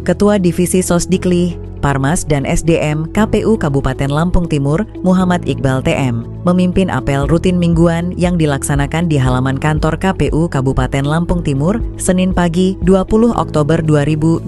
Ketua Divisi Sosdikli, Parmas dan SDM KPU Kabupaten Lampung Timur, Muhammad Iqbal TM, memimpin apel rutin mingguan yang dilaksanakan di halaman kantor KPU Kabupaten Lampung Timur, Senin pagi 20 Oktober 2025.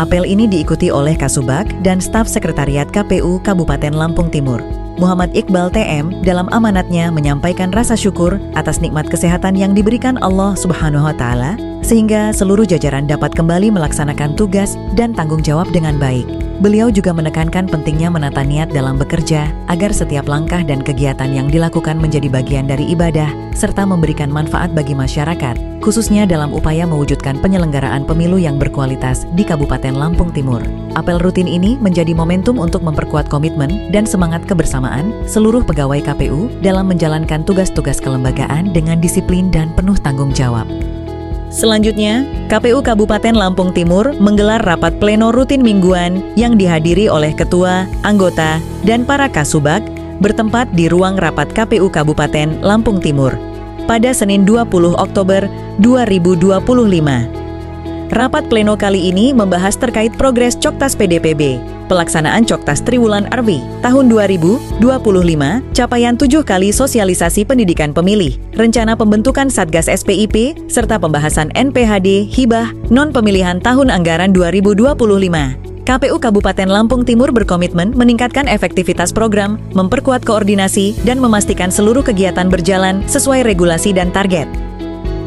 Apel ini diikuti oleh Kasubag dan staf sekretariat KPU Kabupaten Lampung Timur. Muhammad Iqbal TM dalam amanatnya menyampaikan rasa syukur atas nikmat kesehatan yang diberikan Allah Subhanahu wa Ta'ala, sehingga seluruh jajaran dapat kembali melaksanakan tugas dan tanggung jawab dengan baik. Beliau juga menekankan pentingnya menata niat dalam bekerja agar setiap langkah dan kegiatan yang dilakukan menjadi bagian dari ibadah serta memberikan manfaat bagi masyarakat, khususnya dalam upaya mewujudkan penyelenggaraan pemilu yang berkualitas di Kabupaten Lampung Timur. Apel rutin ini menjadi momentum untuk memperkuat komitmen dan semangat kebersamaan seluruh pegawai KPU dalam menjalankan tugas-tugas kelembagaan dengan disiplin dan penuh tanggung jawab. Selanjutnya, KPU Kabupaten Lampung Timur menggelar rapat pleno rutin mingguan yang dihadiri oleh ketua, anggota, dan para kasubag bertempat di ruang rapat KPU Kabupaten Lampung Timur pada Senin 20 Oktober 2025. Rapat pleno kali ini membahas terkait progres Coktas PDPB, pelaksanaan Coktas Triwulan Arwi tahun 2025, capaian 7 kali sosialisasi pendidikan pemilih, rencana pembentukan Satgas SPIP, serta pembahasan NPHD hibah non-pemilihan tahun anggaran 2025. KPU Kabupaten Lampung Timur berkomitmen meningkatkan efektivitas program, memperkuat koordinasi, dan memastikan seluruh kegiatan berjalan sesuai regulasi dan target.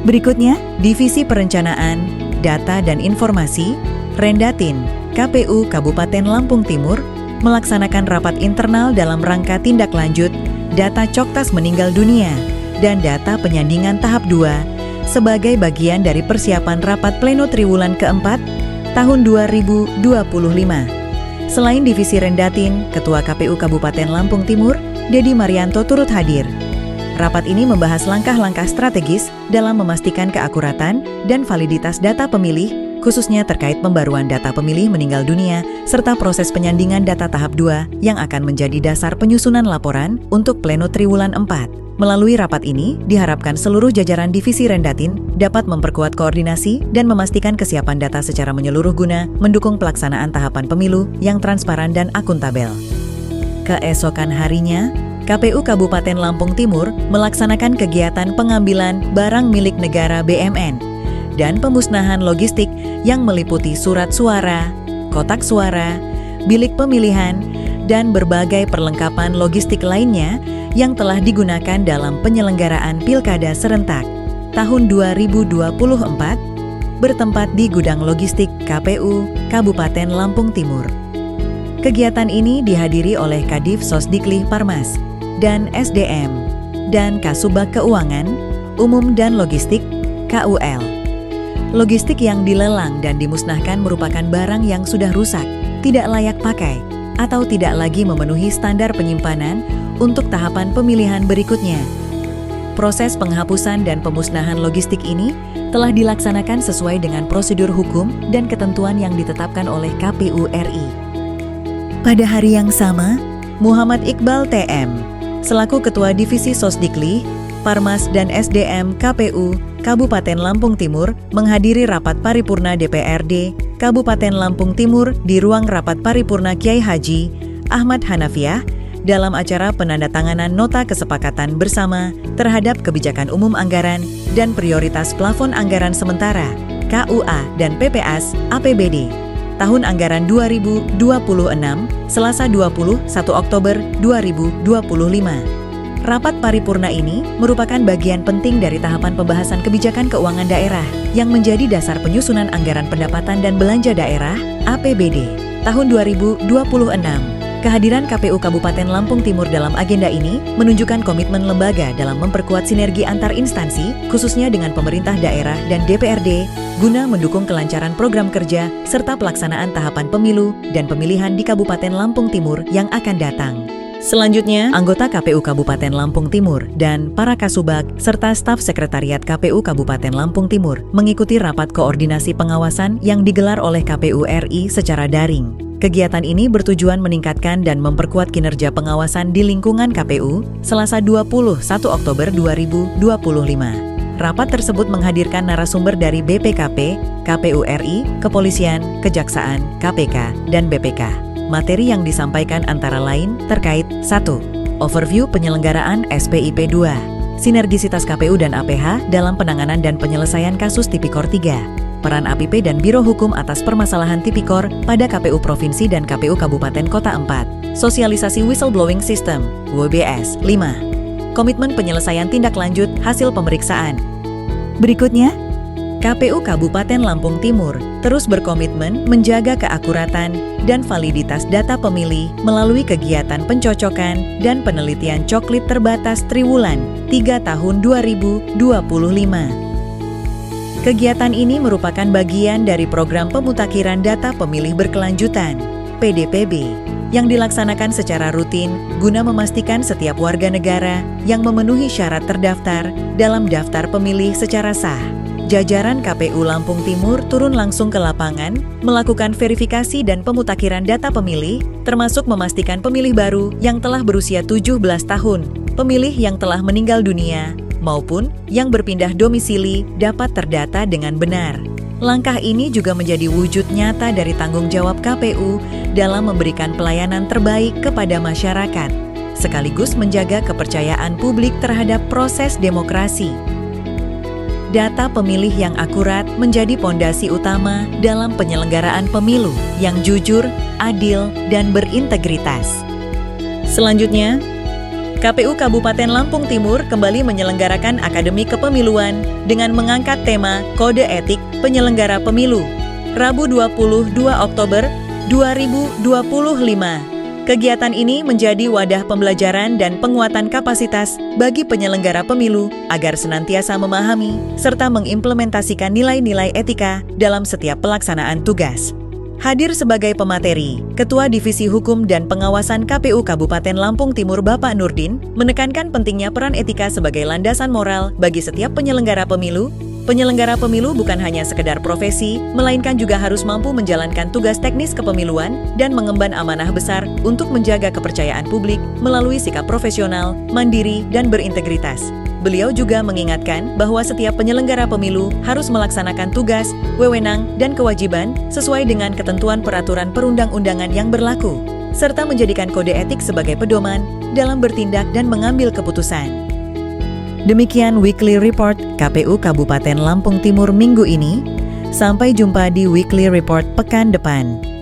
Berikutnya, Divisi Perencanaan, Data dan Informasi, Rendatin, KPU Kabupaten Lampung Timur, melaksanakan rapat internal dalam rangka tindak lanjut data Coktas meninggal dunia dan data penyandingan tahap 2 sebagai bagian dari persiapan rapat pleno triwulan keempat tahun 2025. Selain Divisi Rendatin, Ketua KPU Kabupaten Lampung Timur, Dedi Marianto turut hadir. Rapat ini membahas langkah-langkah strategis dalam memastikan keakuratan dan validitas data pemilih, khususnya terkait pembaruan data pemilih meninggal dunia, serta proses penyandingan data tahap 2 yang akan menjadi dasar penyusunan laporan untuk pleno triwulan 4. Melalui rapat ini, diharapkan seluruh jajaran Divisi Rendatin dapat memperkuat koordinasi dan memastikan kesiapan data secara menyeluruh guna mendukung pelaksanaan tahapan pemilu yang transparan dan akuntabel. Keesokan harinya, KPU Kabupaten Lampung Timur melaksanakan kegiatan pengambilan barang milik negara BMN dan pemusnahan logistik yang meliputi surat suara, kotak suara, bilik pemilihan, dan berbagai perlengkapan logistik lainnya yang telah digunakan dalam penyelenggaraan Pilkada Serentak tahun 2024 bertempat di gudang logistik KPU Kabupaten Lampung Timur. Kegiatan ini dihadiri oleh Kadif Sosdikli Parmas dan SDM, dan Kasubag Keuangan, Umum dan Logistik, KUL. Logistik yang dilelang dan dimusnahkan merupakan barang yang sudah rusak, tidak layak pakai, atau tidak lagi memenuhi standar penyimpanan untuk tahapan pemilihan berikutnya. Proses penghapusan dan pemusnahan logistik ini telah dilaksanakan sesuai dengan prosedur hukum dan ketentuan yang ditetapkan oleh KPU RI. Pada hari yang sama, Muhammad Iqbal TM selaku Ketua Divisi Sosdikli, Parmas dan SDM KPU Kabupaten Lampung Timur menghadiri rapat paripurna DPRD Kabupaten Lampung Timur di ruang rapat paripurna Kiai Haji Ahmad Hanafiah dalam acara penandatanganan nota kesepakatan bersama terhadap kebijakan umum anggaran dan prioritas plafon anggaran sementara KUA dan PPAS APBD tahun anggaran 2026, Selasa 21 Oktober 2025. Rapat paripurna ini merupakan bagian penting dari tahapan pembahasan kebijakan keuangan daerah yang menjadi dasar penyusunan anggaran pendapatan dan belanja daerah APBD tahun 2026. Kehadiran KPU Kabupaten Lampung Timur dalam agenda ini menunjukkan komitmen lembaga dalam memperkuat sinergi antar instansi, khususnya dengan pemerintah daerah dan DPRD, guna mendukung kelancaran program kerja serta pelaksanaan tahapan pemilu dan pemilihan di Kabupaten Lampung Timur yang akan datang. Selanjutnya, anggota KPU Kabupaten Lampung Timur dan para kasubag serta staf sekretariat KPU Kabupaten Lampung Timur mengikuti rapat koordinasi pengawasan yang digelar oleh KPU RI secara daring. Kegiatan ini bertujuan meningkatkan dan memperkuat kinerja pengawasan di lingkungan KPU Selasa 21 Oktober 2025. Rapat tersebut menghadirkan narasumber dari BPKP, KPU RI, Kepolisian, Kejaksaan, KPK, dan BPK. Materi yang disampaikan antara lain terkait 1. Overview penyelenggaraan SPIP 2. Sinergisitas KPU dan APH dalam penanganan dan penyelesaian kasus Tipikor 3. Peran APP dan Biro Hukum atas permasalahan Tipikor pada KPU Provinsi dan KPU Kabupaten Kota 4. Sosialisasi Whistleblowing System, WBS. 5. Komitmen penyelesaian tindak lanjut hasil pemeriksaan. Berikutnya, KPU Kabupaten Lampung Timur terus berkomitmen menjaga keakuratan dan validitas data pemilih melalui kegiatan pencocokan dan penelitian coklit terbatas Triwulan 3 tahun 2025. Kegiatan ini merupakan bagian dari program pemutakhiran data pemilih berkelanjutan, PDPB, yang dilaksanakan secara rutin guna memastikan setiap warga negara yang memenuhi syarat terdaftar dalam daftar pemilih secara sah. Jajaran KPU Lampung Timur turun langsung ke lapangan, melakukan verifikasi dan pemutakhiran data pemilih, termasuk memastikan pemilih baru yang telah berusia 17 tahun, pemilih yang telah meninggal dunia, maupun yang berpindah domisili dapat terdata dengan benar. Langkah ini juga menjadi wujud nyata dari tanggung jawab KPU dalam memberikan pelayanan terbaik kepada masyarakat, sekaligus menjaga kepercayaan publik terhadap proses demokrasi. Data pemilih yang akurat menjadi pondasi utama dalam penyelenggaraan pemilu yang jujur, adil, dan berintegritas. Selanjutnya, KPU Kabupaten Lampung Timur kembali menyelenggarakan Akademi Kepemiluan dengan mengangkat tema Kode Etik Penyelenggara Pemilu, Rabu 22 Oktober 2025. Kegiatan ini menjadi wadah pembelajaran dan penguatan kapasitas bagi penyelenggara pemilu agar senantiasa memahami serta mengimplementasikan nilai-nilai etika dalam setiap pelaksanaan tugas. Hadir sebagai pemateri, Ketua Divisi Hukum dan Pengawasan KPU Kabupaten Lampung Timur Bapak Nurdin menekankan pentingnya peran etika sebagai landasan moral bagi setiap penyelenggara pemilu. Penyelenggara pemilu bukan hanya sekedar profesi, melainkan juga harus mampu menjalankan tugas teknis kepemiluan dan mengemban amanah besar untuk menjaga kepercayaan publik melalui sikap profesional, mandiri, dan berintegritas. Beliau juga mengingatkan bahwa setiap penyelenggara pemilu harus melaksanakan tugas, wewenang, dan kewajiban sesuai dengan ketentuan peraturan perundang-undangan yang berlaku, serta menjadikan kode etik sebagai pedoman dalam bertindak dan mengambil keputusan. Demikian Weekly Report KPU Kabupaten Lampung Timur minggu ini. Sampai jumpa di Weekly Report pekan depan.